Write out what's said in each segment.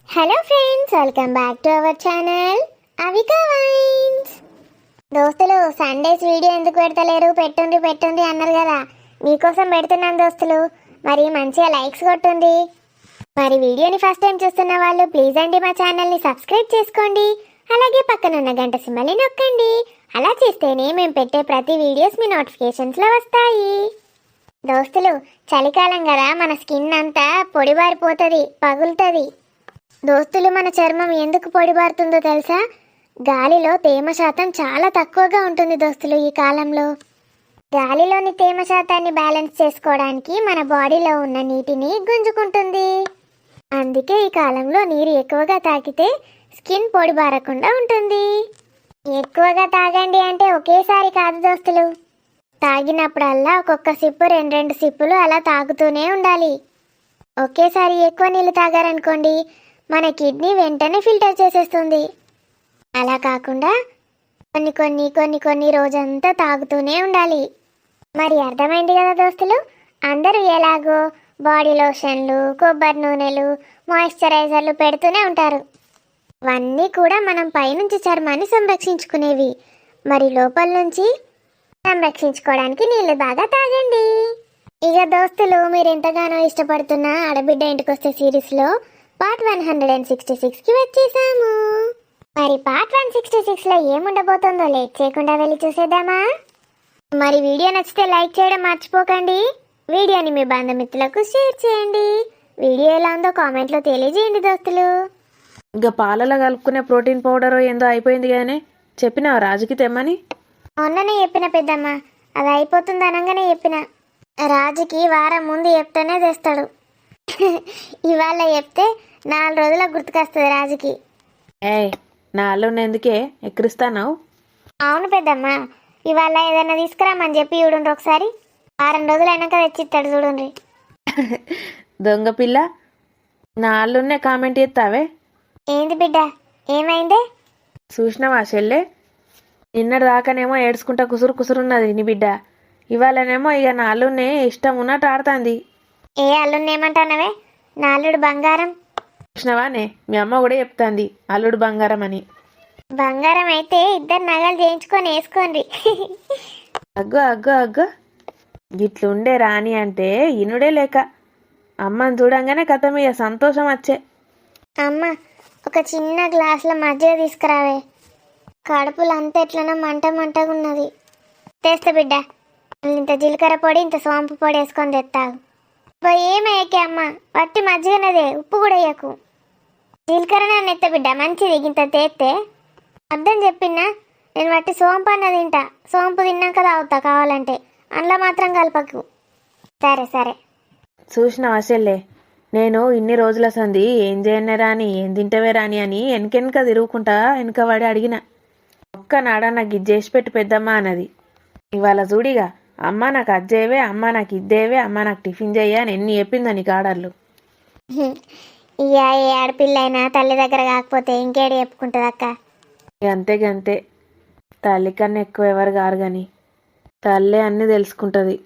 Hello friends, welcome back to our channel Avika wines. దోస్తులు, Sundays video ఎందుకు పెడతలేరు? పెట్టుండి అన్నారు కదా, మీకోసం పెడుతున్నాను దోస్తులు. మరి మంచిగా లైక్స్ కొట్టుండి. మరి వీడియోని ఫస్ట్ టైం చూస్తున్న వాళ్ళు ప్లీజ్ అండి మా ఛానల్ని సబ్స్క్రైబ్ చేసుకోండి. అలాగే పక్కన ఉన్న గంట సింబల్ని నొక్కండి. అలా చేస్తేనే మేము పెట్టే ప్రతి వీడియోస్ మీ నోటిఫికేషన్స్లో వస్తాయి. దోస్తులు, చలికాలం కదా, మన స్కిన్ అంతా పొడిబారిపోతుంది, పగులుతుంది. దోస్తులు, మన చర్మం ఎందుకు పొడిబారుతుందో తెలుసా? గాలిలో తేమ శాతం చాలా తక్కువగా ఉంటుంది దోస్తులు. ఈ కాలంలో గాలిలోని తేమ శాతాన్ని బ్యాలెన్స్ చేసుకోవడానికి మన బాడీలో ఉన్న నీటిని గుంజుకుంటుంది. అందుకే ఈ కాలంలో నీరు ఎక్కువగా తాగితే స్కిన్ పొడిబారకుండా ఉంటుంది. ఎక్కువగా తాగండి అంటే ఒకేసారి కాదు దోస్తులు, తాగినప్పుడల్లా ఒక్కొక్క సిప్పు, రెండు సిప్పులు అలా తాగుతూనే ఉండాలి. ఒకేసారి ఎక్కువ నీళ్ళు తాగారనుకోండి, మన కిడ్నీ వెంటనే ఫిల్టర్ చేసేస్తుంది. అలా కాకుండా కొన్ని రోజంతా తాగుతూనే ఉండాలి. మరి అర్థమైంది కదా దోస్తులు? అందరూ ఎలాగో బాడీ లోషన్లు, కొబ్బరి నూనెలు, మాయిశ్చరైజర్లు పెడుతూనే ఉంటారు. అవన్నీ కూడా మనం పైనుంచి చర్మాన్ని సంరక్షించుకునేవి. మరి లోపల నుంచి సంరక్షించుకోవడానికి నీళ్ళు బాగా తాగండి. ఇక దోస్తులు, మీరు ఎంతగానో ఇష్టపడుతున్న ఆడబిడ్డ ఇంటికొస్తే సిరీస్లో పార్ట్ 166కి వచ్చేసాము. మరి పార్ట్ 166లో ఏముండబోతుందో లేట్ చేయకుండా వెళ్ళి చూసేద్దామా? మరి వీడియో నచ్చితే లైక్ చేయడం మర్చిపోకండి. వీడియోని మీ బంధుమిత్రులకు షేర్ చేయండి. వీడియో ఎలా ఉందో కామెంట్లో తెలియజేయండి దోస్తులు. ఇంకా పాలలో కలుపుకునే ప్రోటీన్ పౌడర్ ఏందో అయిపోయింది కానీ చెప్పినావా రాజుకి తెమ్మని? మొన్ననే చెప్పిన పెద్దమ్మ, అది అయిపోతుంది అనగానే చెప్పిన. రాజుకి వారం ముందు చెప్తేనే తెస్తాడు. ఇవాళ చెప్తే 4 రోజులకు గుర్తుకొస్తుంది రాజుకి. నా అల్లుని ఎందుకే ఎక్కిరిస్తావు? అవును పెద్దమ్మ, ఇవాళ ఏదైనా తీసుకురామని చెప్పి చూడండి ఒకసారి. 6 రోజులు అయినాక తెచ్చిస్తాడు చూడండి. దొంగ పిల్ల, నా అల్లున్నే కామెంట్ చేస్తావే? ఏంది బిడ్డ, ఏమైందే? చూసినావా చెల్లె? నిన్నటి దాకానేమో ఏడ్చుకుంటా కుసురున్నది నీ బిడ్డ. ఇవాళనేమో ఇక నా అల్లున్నే ఇష్టం ఉన్నట్టు ఆడుతుంది. ఏ అల్లుడిని ఏమంటానవే? నా అల్లుడు బంగారం. చూసినావానే, మీ అమ్మ కూడా చెప్తాంది అల్లుడు బంగారం అని. బంగారం అయితే 2 నగలు చేయించుకొని వేసుకోండి. అగ్గో ఇట్లుండే రాణి అంటే ఇనుడే లేక. అమ్మని చూడంగానే కథ ఇక సంతోషం వచ్చే. అమ్మ, ఒక చిన్న గ్లాసులో మజ్జిగ తీసుకురావే. కడుపులు అంత ఎట్లనో మంటగా ఉన్నది. తెస్తా బిడ్డ. ఇంత జీలకర్ర పొడి, ఇంత సోంపు పొడి వేసుకొని తెస్తావు. ఏమయ్యకే అమ్మ, వట్టి మజ్జిగనదే, ఉప్పు కూడా వేయకు. జీలకర్ర నన్ను ఎత్త బిడ్డ, మంచిది. ఇంత తేస్తే అర్థం చెప్పినా, నేను వట్టి సోంపు అన్న తింటా. సోంపు తిన్నాక తాగుతా కావాలంటే, అందులో మాత్రం కలపకు. సరే. చూసినావా చెల్లె, నేను ఇన్ని రోజుల సంది ఏం చేయనే రాని, ఏం తింటవే రాని అని వెనక తిరుగుకుంటా వెనకబడి అడిగిన. ఒక్కనాడ నాకు ఇది చేసి పెట్టు పెద్దమ్మ అన్నది. ఇవాళ చూడిగా, అమ్మ నాకు అజ్జేవే, అమ్మ నాకు ఇద్దేవే, అమ్మ నాకు టిఫిన్ చెయ్య అని ఎన్ని చెప్పిందా నీకు ఆర్డర్లు. ఇక ఏ ఆడపిల్ల అయినా తల్లి దగ్గర కాకపోతే ఇంకేడు చెప్పుకుంటుంది అక్క. అంతే తల్లి కన్నా ఎక్కువ ఎవరు కారు కానీ తల్లే అన్నీ తెలుసుకుంటుంది.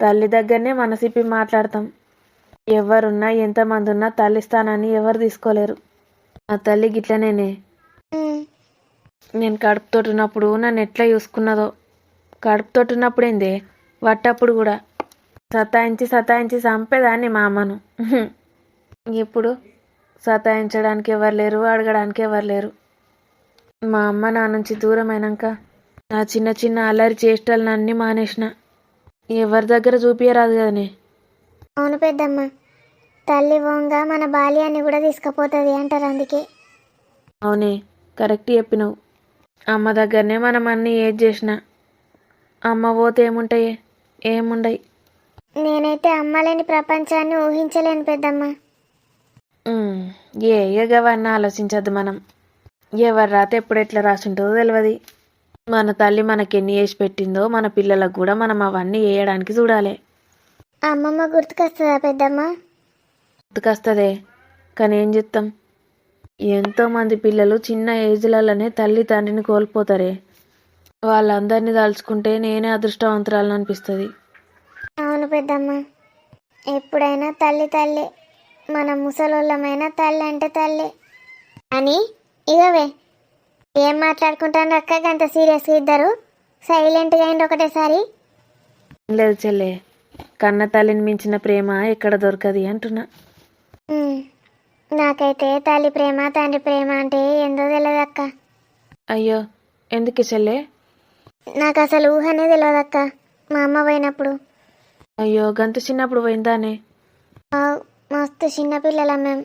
తల్లి దగ్గరనే మనసిప్పి మాట్లాడతాం. ఎవరున్నా ఎంతమంది ఉన్నా తల్లి స్థానాన్ని ఎవరు తీసుకోలేరు. ఆ తల్లి గిట్లనేనే. నేను కడుపుతోటున్నప్పుడు నన్ను ఎట్లా చూసుకున్నదో. కడుపుతోటున్నప్పుడు ఏందే, వట్టప్పుడు కూడా సతాయించి చంపేదాన్ని మా అమ్మను. ఇప్పుడు సతాయించడానికి ఎవరు లేరు, అడగడానికి ఎవరు లేరు. మా అమ్మ నా నుంచి దూరమైనాక నా చిన్న అల్లరి చేష్టలు అన్నీ మానేసిన. ఎవరి దగ్గర చూపించరాదు కదనే. అవును పెద్దమ్మ, తల్లి వంగ మన బాల్యాన్ని కూడా తీసుకుపోతుంది అంటారు. అందుకే అవునే, కరెక్ట్ చెప్పినావు. అమ్మ దగ్గరనే మనం అన్నీ ఏది చేసినా. అమ్మ పోతే ఏముంటాయే? ఏముండయి. నేనైతే అమ్మ లేని ప్రపంచాన్ని ఊహించలేను పెద్దమ్మ. ఏగవన్నీ ఆలోచించద్దు మనం. ఎవరి రాత ఎప్పుడు ఎట్లా రాసుంటుందో తెలియదు. మన తల్లి మనకెన్ని వేసి పెట్టిందో మన పిల్లలకు కూడా మనం అవన్నీ వేయడానికి చూడాలి. అమ్మమ్మ గుర్తుకొస్తుందా పెద్దమ్మ? గుర్తుకొస్తుందే, కానీ ఏం చెప్తాం, ఎంతోమంది పిల్లలు చిన్న ఏజ్లలోనే తల్లి తండ్రిని కోల్పోతారే. వాళ్ళందరినీ తలుచుకుంటే నేనే అదృష్టవంతురాలని అనిపిస్తుంది. అవును పెద్దమ్మ, ఎప్పుడైనా తల్లి. మన ముసలోళ్ళమైన తల్లి అంటే తల్లి అని ఇగవే ఏం మాట్లాడుకుంటాను అక్క గంత సీరియస్గా ఇద్దరు సైలెంట్గా అయింది ఒకటేసారి. ఏం లేదు చెల్లె, కన్న తల్లిని మించిన ప్రేమ ఎక్కడ దొరకది అంటున్నా. ఉమ్, నాకైతే తల్లి ప్రేమ తండ్రి ప్రేమ అంటే ఏందో తెలియదు అక్క. అయ్యో ఎందుకు చెల్లె? నాకు అసలు ఊహనే తెలియదు అక్క మా అమ్మ పోయినప్పుడు. అయ్యో గంత చిన్నప్పుడు పోయిందానే? మస్తు చిన్నపిల్లలం మేము.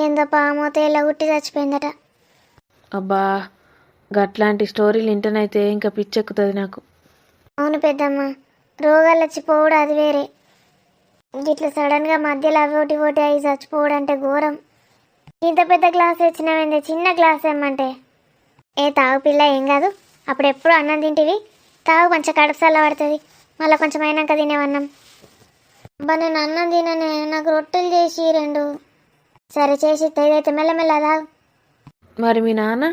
ఏందో పామో తేలా గుట్టి చచ్చిపోయిందట. అబ్బా గట్లాంటి స్టోరీలు వింటనైతే ఇంకా పిచ్చెక్కుతుంది నాకు. అవును పెద్దమ్మ, రోగాలు వచ్చి పోవడం అది వేరే, ఇట్లా సడన్గా మధ్యలో ఓటి ఓటి అయి చచ్చిపోవడం అంటే ఘోరం. ఇంత పెద్ద గ్లాస్ తెచ్చినామైంది, చిన్న గ్లాస్ ఏమంటే ఏ తాగు పిల్ల ఏం కాదు, అప్పుడు ఎప్పుడు అన్నం తింటివి, తాగు మంచిగా కడుపు చల్ల పడుతుంది, మళ్ళీ కొంచెం అయినాక తినేవన్నాం. అబ్బా నేను అన్నం తిననే, నాకు రొట్టెలు చేసి రెండు. సరే చేసి ఇదైతే మెల్లమెల్ల తాగు. మరి మీ నాన్న?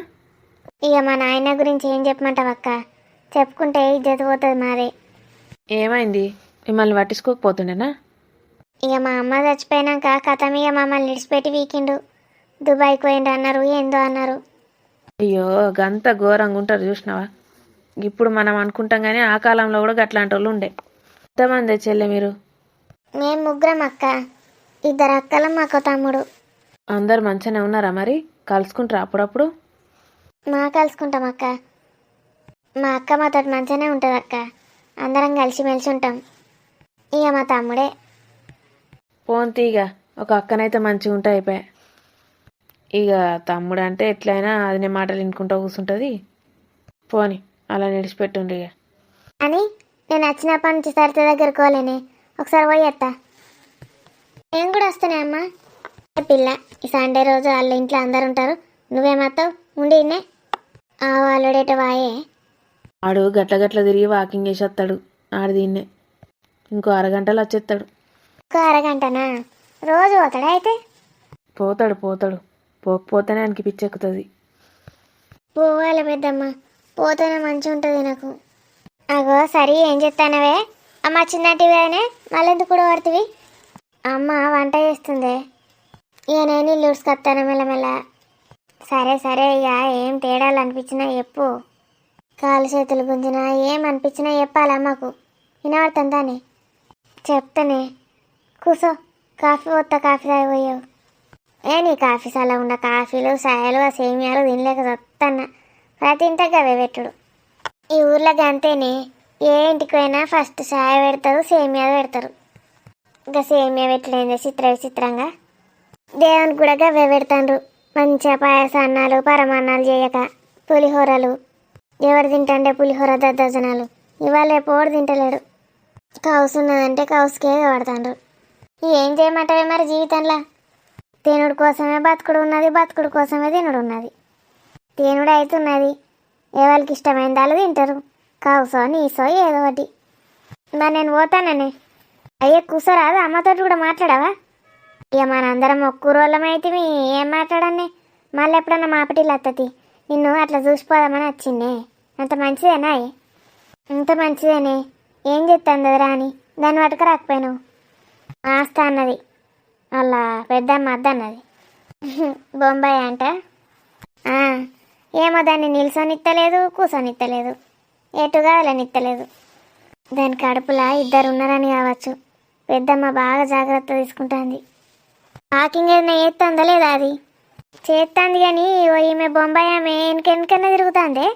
ఇక మా నాయన గురించి ఏం చెప్పమంటావక్క, చెప్పుకుంటే ఇజ్జత పోతుంది మాదే. ఏమైంది? మిమ్మల్ని పట్టించుకోకపోతుండేనా? ఇక మా అమ్మ చచ్చిపోయినాక కథం ఇక మమ్మల్ని విడిచిపెట్టి వీకిండు, దుబాయ్కి పోయిండు అన్నారు, ఏందో అన్నారు. అయ్యో గంత ఘోరంగా ఉంటారు చూసినావా. ఇప్పుడు మనం అనుకుంటాం కానీ ఆ కాలంలో కూడా గట్లాంటి వాళ్ళు ఉండే. ఎంతమంది చెల్లె మీరు? మేము ముగ్గురం అక్క, ఇద్దరు అక్కలం మాకు తమ్ముడు. అందరు మంచిగానే ఉన్నారా మరి? కలుసుకుంటారా అప్పుడప్పుడు? మా కలుసుకుంటాం అక్క, మా అక్క మాతో మంచిగానే ఉంటుంది అక్క, అందరం కలిసిమెలిసి ఉంటాం. ఇక మా తమ్ముడే. పోంతీగ ఒక అక్కనైతే మంచిగా ఉంటా అయిపోయా. ఇక తమ్ముడు అంటే ఎట్లయినా అదినే మాటలు వినుకుంటూ కూర్చుంటుంది. పోని అలా నిడిచిపెట్టుండ్రి ఇక. అని నేను వచ్చినప్పటి నుంచి సరిత దగ్గరకు పోలేనే, ఒకసారి పోయేస్తా. నేను కూడా వస్తానే అమ్మా. పిల్ల ఈ సండే రోజు వాళ్ళ ఇంట్లో అందరు ఉంటారు, నువ్వేమత్తావు ఉండి ఇన్నే. వాళ్ళడేట వాయే. ఆడు గట్ల గట్ల తిరిగి వాకింగ్ చేసి వస్తాడు, ఆడు దీన్నే ఇంకో అరగంటలో వచ్చేస్తాడు. ఇంకో అరగంటనా? రోజు పోతాడా అయితే? పోతాడు పోతాడు, పోకపోతేనే ఆయనకి పిచ్చెక్కుతుంది. పోవాలి పెద్దమ్మ, పోతేనే మంచిగా ఉంటుంది నాకు. అగో సరే ఏం చెప్తానవే అమ్మ, చిన్నటివేనే మళ్ళీ ఎందుకు కూడా పడుతుంది. అమ్మ వంట చేస్తుంది, ఇక నేను ఇల్లు ఉడుచుకొస్తాను మెల్లమెల్ల. సరే సరే, ఇక ఏం తేడాలు అనిపించినా చెప్పు, కాలు చేతులు గుంజినా ఏమనిపించినా చెప్పాలి అమ్మకు, వినబడుతుందానే? చెప్తానే, కూసో. కాఫీ పోతా, కాఫీ తాగిపోయావు. నీ కాఫీ సలా ఉన్న కాఫీలు సాయలు ఆ సేమియాలు తినలేక వస్తాన్న, ప్రతి ఇంటికి అవే పెట్టుడు. ఈ ఊర్లోకి అంతేనే, ఏ ఇంటికి పోయినా ఫస్ట్ చాయ్ పెడతారు, సేమియా పెడతారు. ఇంకా సేమియా పెట్టలేందే చిత్ర విచిత్రంగా. దేవునికి కూడా గవే పెడతాండ్రు, మంచిగా పాయసాన్నాలు పరమాన్నాలు చేయక, పులిహోరలు. ఎవరు తింటాండే పులిహోర దద్దోజనాలు, ఇవాళ ఎప్పుడు తింటలేడు. కౌసు ఉన్నదంటే కౌసుకే పడతాండ్రు. ఏం చేయమంటావే మరి జీవితంలో? తినుడు కోసమే బతుకుడు ఉన్నది, బతుకుడు కోసమే తినుడు ఉన్నది. తినుడు అవుతున్నది, ఎవరికి ఇష్టమైన వాళ్ళు తింటారు, కౌసో నీసో ఏదో ఒకటి. మరి నేను పోతాననే. అయ్యే కూసోరాదు, అమ్మతోటి కూడా మాట్లాడవా? ఇక మనందరం ఒక్కూరోళ్ళమైతే ఏం మాట్లాడనే, మళ్ళీ ఎప్పుడన్నా మాపటిల్లు అత్తతి. నిన్ను అట్లా చూసిపోదామని వచ్చిండే, అంత మంచిదేనా? అంత మంచిదేనే. ఏం చెప్తాను రాని, దాన్ని పట్టుకు రాకపోయినావు. ఆస్తా అన్నది వాళ్ళ పెద్దమ్మ అద్దన్నది. బొంబాయి అంట. ఏమో దాన్ని నిల్సొనిత్తలేదు, కూర్చొనిత్తలేదు, ఎటుగా అలా నిత్తలేదు. దాని కడుపులా ఇద్దరు ఉన్నారని కావచ్చు, పెద్దమ్మ బాగా జాగ్రత్త తీసుకుంటుంది. వాకింగ్ ఏదైనా చేస్తుందా లేదా? అది చేస్తుంది కానీ ఈమె బొంబాయి ఆమె వెనకెనకన్నా తిరుగుతుందే,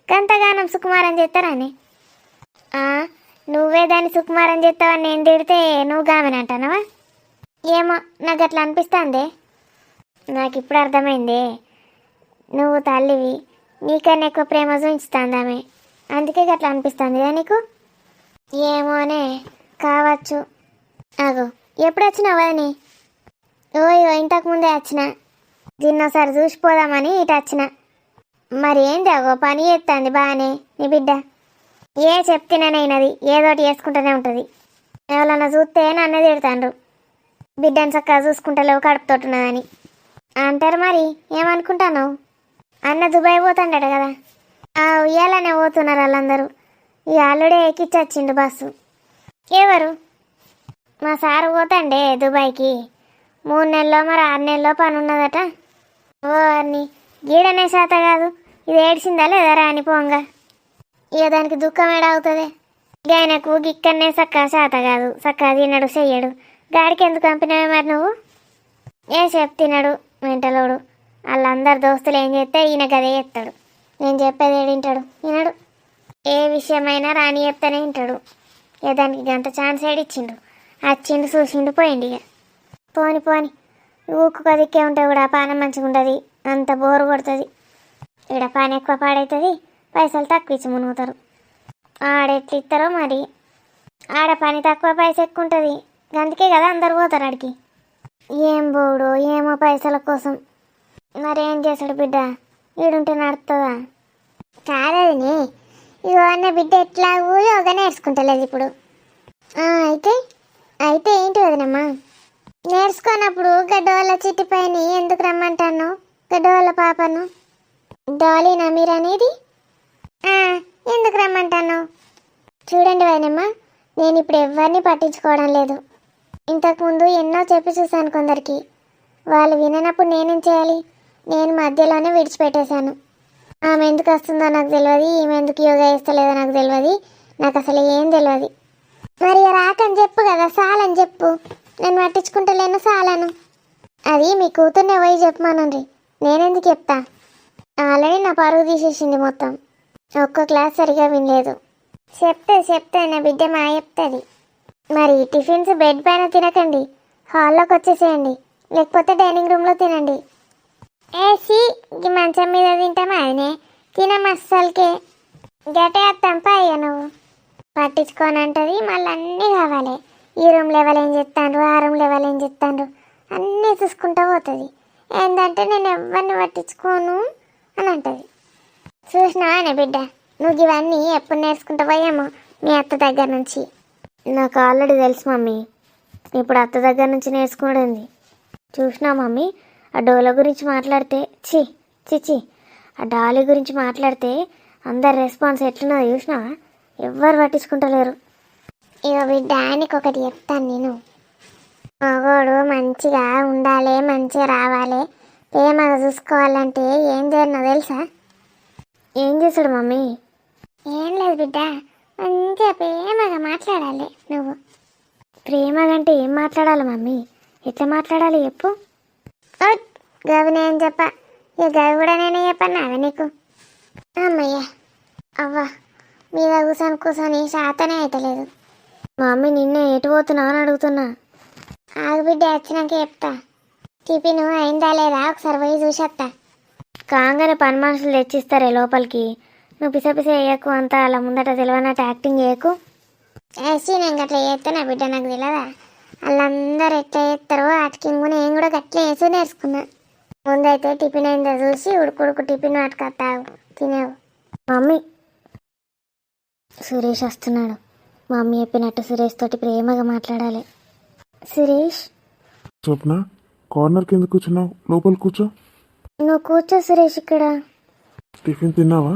గంతగానం సుకుమారం చేస్తారని. నువ్వే దాన్ని సుకుమారం చేస్తావని నేను తిడితే నువ్వు గామెని అంటానవా? ఏమో నాకు అట్లా అనిపిస్తుంది. నాకు ఇప్పుడు అర్థమైందే, నువ్వు తల్లివి, నీకన్నా ఎక్కువ ప్రేమ చూపించుతుంది ఆమె, అందుకే అట్లా అనిపిస్తుంది కదా నీకు? ఏమోనే కావచ్చు. అగో ఎప్పుడు వచ్చినావు వదిని? ఓయో ఇంతకుముందే వచ్చిన, దీన్నోసారి చూసిపోదామని ఇటు వచ్చిన. మరి ఏంది అగో పని చేస్తుంది బాగానే నీ బిడ్డ? ఏ చెప్తేనేనైనది ఏదోటి చేసుకుంటూనే ఉంటుంది. ఎవరన్నా చూస్తే నన్నే తిడతాండ్రు, బిడ్డను చక్కగా చూసుకుంటలేవు కడుపుతోటున్నదని అంటారు. మరి ఏమనుకుంటాను? అన్న దుబాయ్ పోతాడట కదా, ఉయ్యాలనే పోతున్నారు వాళ్ళందరూ. ఇక అల్లుడే ఎక్కిచ్చొచ్చిండు బస్సు. ఎవరు? మా సారు పోతాండే దుబాయ్కి, 3 నెలల్లో మరి 6 నెలల్లో పని ఉన్నదట. ఓ అన్ని గీడనే శాత కాదు, ఇది ఏడ్చిందా లేదా రాని పోంగా. ఇక దానికి దుఃఖం ఏడవుతుంది. ఆయనకు గిక్కనే సక్క శాత కాదు, సక్క తినడు చెయ్యడు. గాడికి ఎందుకు పంపినావే మరి నువ్వు? ఏ చెప్పు తినడు వెంటలోడు. వాళ్ళందరు దోస్తులు ఏం చేస్తే ఈయన గదే చెప్తాడు. నేను చెప్పేది ఏడింటాడు, వినడు. ఏ విషయమైనా రాని చెప్తానే వింటాడు. ఇక దానికి గంట ఛాన్స్ ఏడిచ్చిండు. వచ్చిండు చూసిండు పోయిండు. ఇక పోని పోని ఊకు కదిక్కే ఉంటే కూడా పానం మంచిగా ఉంటుంది, అంత బోరు కొడుతుంది. ఇక్కడ పని ఎక్కువ పాడవుతుంది, పైసలు తక్కువ ఇచ్చి మునుగుతారు. ఆడెట్లు ఇస్తారో మరి. ఆడ పని తక్కువ పైస ఎక్కువ ఉంటుంది, అందుకే కదా అందరు పోతారు ఆడికి. ఏం పోడు ఏమో పైసల కోసం. మరేం చేశాడు బిడ్డ, ఈడుంటే నడుతుందా? కాదదిని ఇగో అన్న బిడ్డ ఎట్లా యోగా నేర్చుకుంటలేదు ఇప్పుడు. అయితే అయితే ఏంటి వదినమ్మా? నేర్చుకున్నప్పుడు గడ్డవాళ్ళ చిట్టి పైన ఎందుకు రమ్మంటాను? గడ్డవాళ్ళ పాపను డాలీనా మీరు అనేది? ఎందుకు రమ్మంటాను? చూడండి వదినమ్మ, నేను ఇప్పుడు ఎవరిని పట్టించుకోవడం లేదు. ఇంతకుముందు ఎన్నో చెప్పి చూశాను కొందరికి. వాళ్ళు విననప్పుడు నేనేం చేయాలి? నేను మధ్యలోనే విడిచిపెట్టేశాను. ఆమె ఎందుకు వస్తుందో నాకు తెలియదు, ఈమె ఎందుకు యోగా చేస్తలేదో నాకు తెలియదు, నాకు అసలు ఏం తెలియదు. మరి రాకని చెప్పు కదా, సాలని చెప్పు. నేను పట్టించుకుంటలేను సాలను. అది మీ కూతుర్నే పోయి చెప్పమానండి, నేనెందుకు చెప్తా? ఆల్రెడీ నా పరువు తీసేసింది మొత్తం. ఒక్క క్లాస్ సరిగా వినలేదు. చెప్తే నా బిడ్డ మా చెప్తుంది. మరి టిఫిన్స్ బెడ్ పైన తినకండి, హాల్లోకి వచ్చేసేయండి, లేకపోతే డైనింగ్ రూమ్లో తినండి. ఏసీ ఈ మంచం మీద తింటామా? ఆయనే తినమ అస్సలకే. గటే అత్తంపా అయ్యా నువ్వు పట్టించుకోనంటది. మళ్ళీ అన్నీ కావాలి. ఈ రూమ్ లెవెల్ ఏం చెప్తాండ్రు, ఆ రూమ్ లెవెల్ ఏం చెప్తాండ్రు అన్నీ చూసుకుంటూ పోతుంది. ఏంటంటే నేను ఎవరిని పట్టించుకోను అని అంటది. చూసినావా అనే బిడ్డ, నువ్వు ఇవన్నీ ఎప్పుడు నేర్చుకుంటావోయేమో మీ అత్త దగ్గర నుంచి. నాకు ఆల్రెడీ తెలుసు మమ్మీ, ఇప్పుడు అత్త దగ్గర నుంచి నేర్చుకోవడం. చూసినా మమ్మీ, ఆ డోల గురించి మాట్లాడితే చి ఆ డాలీ గురించి మాట్లాడితే అందరు రెస్పాన్స్ ఎట్లున్నదో చూసినావా? ఎవ్వరు పట్టించుకుంటలేరు. ఇక బిడ్డ ఆయనకి ఒకటి చెప్తాను నేను. మగోడు మంచిగా ఉండాలి, మంచిగా రావాలి, ప్రేమగా చూసుకోవాలంటే ఏం చేయను తెలుసా? ఏం చేశాడు మమ్మీ? ఏం లేదు బిడ్డ, మంచిగా ప్రేమగా మాట్లాడాలి. నువ్వు ప్రేమగా అంటే ఏం మాట్లాడాలి మమ్మీ? ఎట్లా మాట్లాడాలి చెప్పు? గవి నేను చెప్ప, ఇక గవి కూడా నేనే చెప్పాను అవి నీకు. అమ్మయ్య అవ్వ మీద కూర్చొని శాతనే అయితలేదు. మమ్మీ నిన్నే ఎటు పోతున్నావు అని అడుగుతున్నా. ఆగు బిడ్డ, వచ్చినాక చెప్తా. టిఫిన్ అయిందా లేదా ఒకసారి పోయి చూసేస్తా. కాగానే పని మనుషులు తెచ్చిస్తారే లోపలికి. నువ్వు పిసపిస వేయకు, అంతా అలా ముందట తెలియనట్టు యాక్టింగ్ చేయకు. వేసి నేను గట్లా చేస్తే నా బిడ్డ నాకు తెలియదా? వాళ్ళందరూ ఎట్లా చేస్తారో వాటికి నేను కూడా గట్లా వేసి నేర్చుకున్నా. ముందైతే టిఫిన్ అయిందో చూసి ఉడుకుడుకు టిఫిన్ పట్టుకొస్తావు, తినేవు. మమ్మీ, సురేష్ వస్తున్నాడు. మమ్మీ చెప్పినట్టు సురేష్ తోటి ప్రేమగా మాట్లాడాలి. సురేష్. స్వప్న, కార్నర్ కింద కూర్చున్నావు, లోపల కూర్చో. నువ్వు కూర్చో సురేష్ ఇక్కడ. టిఫిన్ తిన్నావా?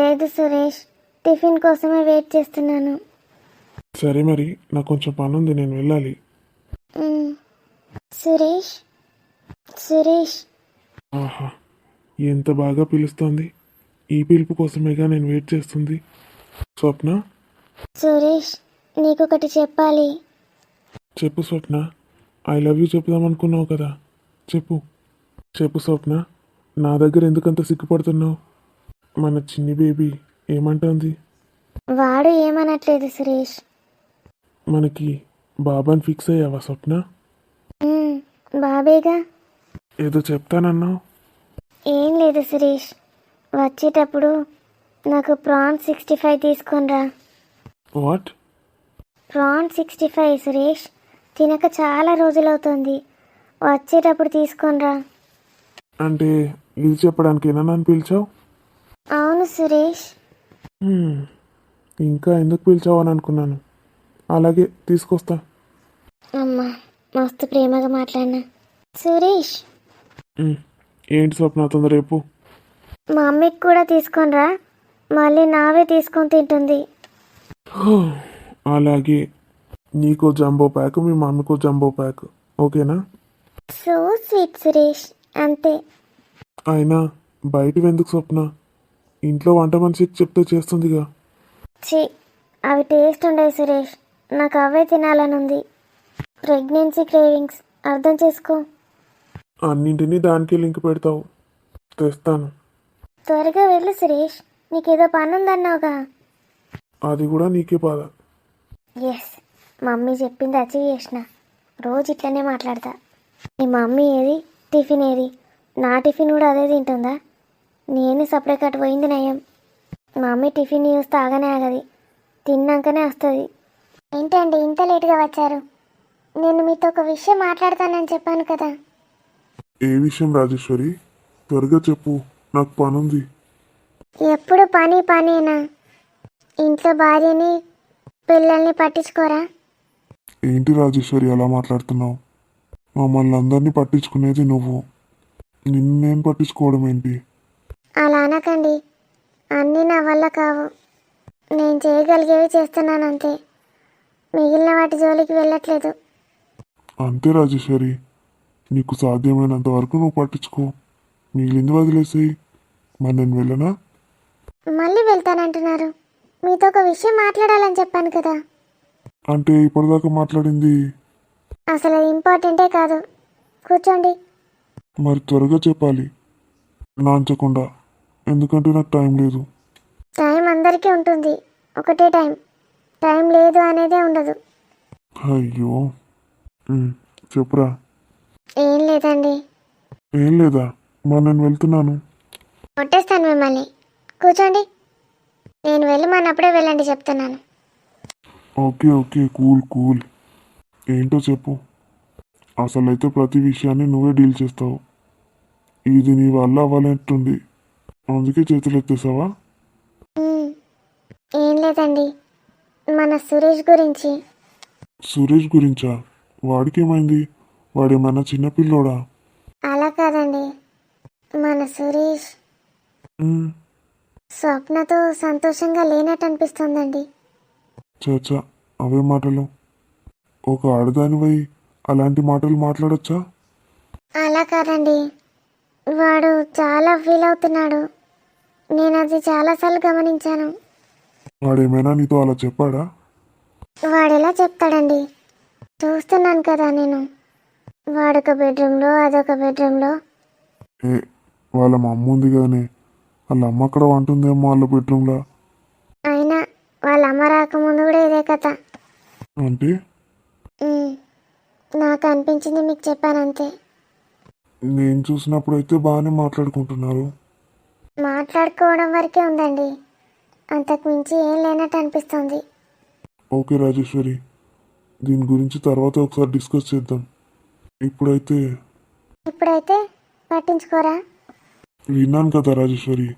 లేదు సురేష్, టిఫిన్ కోసమే వెయిట్ చేస్తున్నాను. సరే మరి, నాకు కొంచెం పని ఉంది, నేను వెళ్ళాలి. సురేష్. సురేష్. ఆహా, ఎంత బాగా పిలుస్తోంది. ఈ పిలుపు కోసమేగా నేను వెయిట్ చేస్తుంది. స్వప్న. సురేష్, నీకొకటి చెప్పాలి. చెప్పు స్వప్న, ఐ లవ్ యూ చెప్పుదాం అనుకున్నావు కదా, చెప్పు. చెప్పు స్వప్న, నా దగ్గర ఎందుకంత సిగ్గుపడుతున్నావు? మన చిన్ని బేబీ ఏమంటోంది? వాడు ఏమనట్లేదు సురేష్. మనకి బాబాని ఫిక్స్ అయ్యావా స్వప్న? బాబేగా. ఏదో చెప్తానన్నావు. ఏం లేదు సురేష్, వచ్చేటప్పుడు నాకు ప్రాన్స్ 65 తీసుకొనిరా. వాట్? ప్రాన్స్ 65 సురేష్, తినక చాలా రోజులవుతుంది, వచ్చేటప్పుడు తీసుకొనిరా. అంటే ఇది చెప్పడానికేనా నన్ను పిలిచావు? అవును సురేష్. ఇంకా ఎందుకు పిలిచావు అని అనుకున్నాను. అలాగే తీసుకొస్తా. అమ్మా, మస్తు ప్రేమగా మాట్లాడినా. సురేష్. ఏంటి స్వప్న, తొందర రేపు మా అమ్మకి కూడా తీసుకొనిరా, మళ్ళీ నావే తీసుకొని తింటుంది. అలాగే, నీకో జంబో ప్యాక్, మీ మమ్మీకో జంబో ప్యాక్, ఓకేనా? సో స్వీట్ సురేష్, అంతే. అయినా బయటవి ఎందుకు స్వప్న? ఇంట్లో వంట మనిషికి చెప్తే చేస్తుందిగా. ఛీ, అవి టేస్ట్ ఉండవు సురేష్, నాకు అవే తినాలని ఉంది. ప్రెగ్నెన్సీ క్రేవింగ్స్, అర్థం చేసుకో. అన్నింటినీ దానికే లింక్ పెడతావు. తెస్తాను. త్వరగా వెళ్ళు సురేష్, నీకేదో పని ఉందన్నావుగా. అది కూడా నీకే బాధ. ఎస్, మమ్మీ చెప్పింది అచీవ్ చేసిన. రోజు ఇట్లనే మాట్లాడతా. నీ మమ్మీ ఏది, టిఫిన్ ఏది? నా టిఫిన్ కూడా అదే తింటుందా? నేను సపరేట్ అటు పోయింది నయం. మమ్మీ టిఫిన్ చూస్తే ఆగనే ఆగది, తిన్నాకనే వస్తుంది. ఏంటండి ఇంత లేటుగా వచ్చారు? నేను మీతో ఒక విషయం మాట్లాడతానని చెప్పాను కదా. ఏ విషయం రాజేశ్వరి? త్వరగా చెప్పు, నాకు పనుంది. ఎప్పుడు పని పనేనా? ఇంట్లో భార్యని పిల్లల్ని పట్టించుకోరా? ఏంటి రాజేశ్వరి అలా మాట్లాడుతున్నావు? మమ్మల్ని అందరినీ పట్టించుకునేది నువ్వు, నిన్ను నేను పట్టించుకోవడం ఏంటి? అలా అనకండి, అన్నీ నా వల్ల కావు. నేను చేయగలిగేవి చేస్తున్నాను అంతే, మిగిలిన వాటి జోలికి వెళ్ళట్లేదు. అంతే రాజేశ్వరి, నీకు సాధ్యమైనంత వరకు నువ్వు పట్టించుకో, మిగిలింది వదిలేసేయి. మరి నేను వెళ్ళనా? మళ్ళీ వెళ్తానంటున్నారు. మీతో ఒక విషయం మాట్లాడాలని చెప్పాను కదా. అంటే ఇప్పటిదాకా మాట్లాడింది? అసలు అది ఇంపార్టెంటే కాదు. కూర్చోండి. మరి త్వరగా చెప్పాలి, నాంచకుండా, ఎందుకంటే నాకు టైం లేదు. టైం అందరికీ ఉంటుంది, ఒకటే టైం. టైం లేదు అనేదే ఉండదు. అయ్యో, చెప్పురా. ఏం లేదండి. ఏం లేదా? మరి నేను వెళ్తున్నాను. కొట్టేస్తాను మిమ్మల్ని. కూర్చోండి. నేను వెళ్ళమన్నప్పుడే వెళ్ళండి చెప్తున్నాను. Okay okay, cool cool. ఏంటో చెప్పు. అసలైతే ప్రతి విషయాన్ని నువ్వే డీల్ చేస్తావు. ఇది నీ వల్ల అవ్వాలంటుంది, అందుకే చేతులు ఎత్తేసావా? ఏం లేదండి, మన సురేష్ గురించి. సురేష్ గురించా? వాడికేమైంది? వాడేమైనా చిన్నపిల్లోడా? అలా కాదండి, మన సురేష్ ఉమ్, స్వప్నతో సంతోషంగా లేనట్టు అనిపిస్తుందండి. చచ్చా, అవే మాటలు. ఒక ఆడదానివై అలాంటి మాటలు మాట్లాడొచ్చా? అలా కాదండి, వాడు చాలా ఫీల్ అవుతున్నాడు. నేను అది చాలాసార్లు గమనించాను. వాడేమైనా నీతో అలా చెప్పాడా? వాడు ఎలా చెప్తాడండి, చూస్తున్నాను కదా నేను. వాడొక బెడ్రూమ్లో, అదొక బెడ్రూమ్లో. ఏ, వాళ్ళ మా అమ్మ ఉంది కదనే, వాళ్ళ అమ్మ అక్కడ వంటుందేమో వాళ్ళ బెడ్రూమ్లో. అయినా వాళ్ళ అమ్మ రాకముందు కూడా ఇదే కథ. అంటే? ఉమ్, నాకు అనిపించింది మీకు చెప్పానంతే. నేను చూసినప్పుడైతే బాగానే మాట్లాడుకుంటున్నారు. మాట్లాడుకోవడం వరకే ఉందండి, అంతకు మించి ఏం లేనట్టు అనిపిస్తుంది. ఓకే రాజేశ్వరి, దీని గురించి తర్వాత ఒకసారి డిస్కస్ చేద్దాం. ఇప్పుడైతే ఇప్పుడైతే పట్టించుకోరా? విన్నాను కదా రాజేశ్వరి,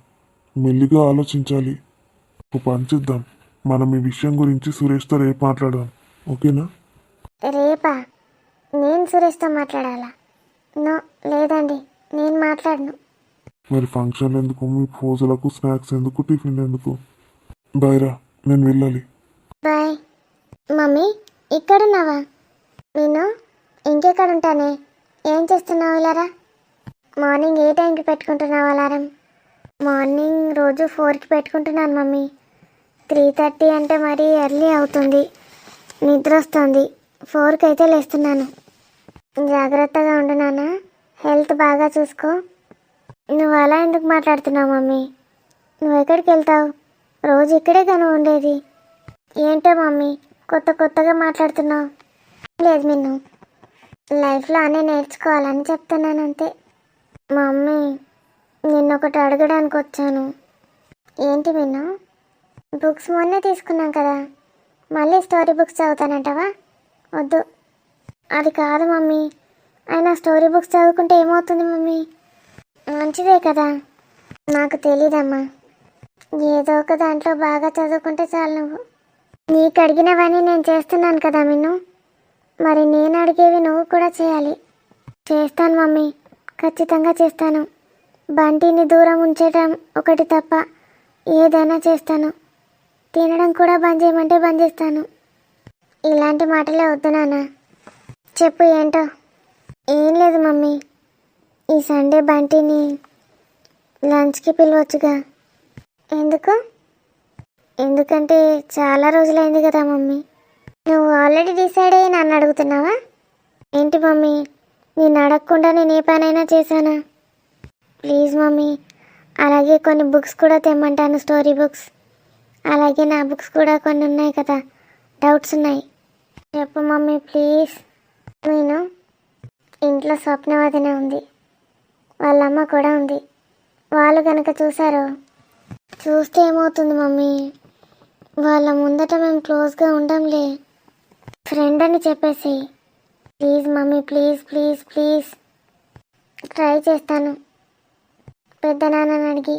మెల్లిగా ఆలోచించాలి. ఒక పని చేద్దాం, మనం ఈ విషయం గురించి సురేష్తో రేపు మాట్లాడదాం, ఓకేనా? రేపా? నేను సురేష్తో మాట్లాడాలా? నో, లేదండి, నేను మాట్లాడను. మరి ఫంక్షన్లు ఎందుకు, మీ పూజలకు స్నాక్స్ ఎందుకు, టిఫిన్ ఎందుకు? బైరా, నేను వెళ్ళాలి. బాయ్. మమ్మీ, ఇక్కడున్నావా? నేను ఇంకెక్కడుంటానే. ఏం చేస్తున్నావు ఇలారా? మార్నింగ్ ఏ టైంకి పెట్టుకుంటున్నావు అలారం? మార్నింగ్ రోజు 4కి పెట్టుకుంటున్నాను మమ్మీ. 3:30 అంటే మరీ ఎర్లీ అవుతుంది, నిద్ర వస్తుంది. 4కి అయితే లేస్తున్నాను. జాగ్రత్తగా ఉండు నాన్న, హెల్త్ బాగా చూసుకో. నువ్వు అలా ఎందుకు మాట్లాడుతున్నావు మమ్మీ? నువ్వు ఎక్కడికి వెళ్తావు? రోజు ఇక్కడే కదా ఉండేది. ఏంటో మమ్మీ కొత్త కొత్తగా మాట్లాడుతున్నావు. లేదు మిన్ను, లైఫ్లో అన్నీ నేర్చుకోవాలని చెప్తున్నాను అంతే. మమ్మీ, నిన్నొకటి అడగడానికి వచ్చాను. ఏంటి మిన్ను? బుక్స్ మొన్నే తీసుకున్నాం కదా, మళ్ళీ స్టోరీ బుక్స్ చదువుతానంటావా? వద్దు. అది కాదు మమ్మీ, అయినా స్టోరీ బుక్స్ చదువుకుంటే ఏమవుతుంది మమ్మీ? మంచిదే కదా. నాకు తెలీదమ్మా, ఏదో ఒక దాంట్లో బాగా చదువుకుంటే చాలు. నువ్వు నీకు అడిగినవన్నీ నేను చేస్తున్నాను కదా మిన్ను, మరి నేను అడిగేవి నువ్వు కూడా చేయాలి. చేస్తాను మమ్మీ, ఖచ్చితంగా చేస్తాను. బంటిని దూరం ఉంచడం ఒకటి తప్ప ఏదైనా చేస్తాను. తినడం కూడా బంద్ చేయమంటే బంద్ చేస్తాను. ఇలాంటి మాటలే వద్దు నాన్న. చెప్పు ఏంటో. ఏం లేదు మమ్మీ, ఈ సండే బంటిని లంచ్కి పిలవచ్చుగా. ఎందుకు? ఎందుకంటే చాలా రోజులైంది కదా మమ్మీ. నువ్వు ఆల్రెడీ డిసైడ్ అయ్యి నన్ను అడుగుతున్నావా ఏంటి మమ్మీ? నేను అడగకుండా నేను ఏ పనైనా చేశానా? ప్లీజ్ మమ్మీ, అలాగే కొన్ని బుక్స్ కూడా తెమ్మంటాను, స్టోరీ బుక్స్. అలాగే నా బుక్స్ కూడా కొన్ని ఉన్నాయి కదా, డౌట్స్ ఉన్నాయి. చెప్పు మమ్మీ ప్లీజ్. నేను ఇంట్లో స్వప్నవదిన ఉంది, వాళ్ళమ్మ కూడా ఉంది. వాళ్ళు కనుక చూసారో, చూస్తే ఏమవుతుంది మమ్మీ? వాళ్ళ ముందట మేము క్లోజ్గా ఉండంలే, ఫ్రెండ్ అని చెప్పేసి. Please mummy, please please please. Try చేస్తాను పెద్ద నాన్నని అడిగి.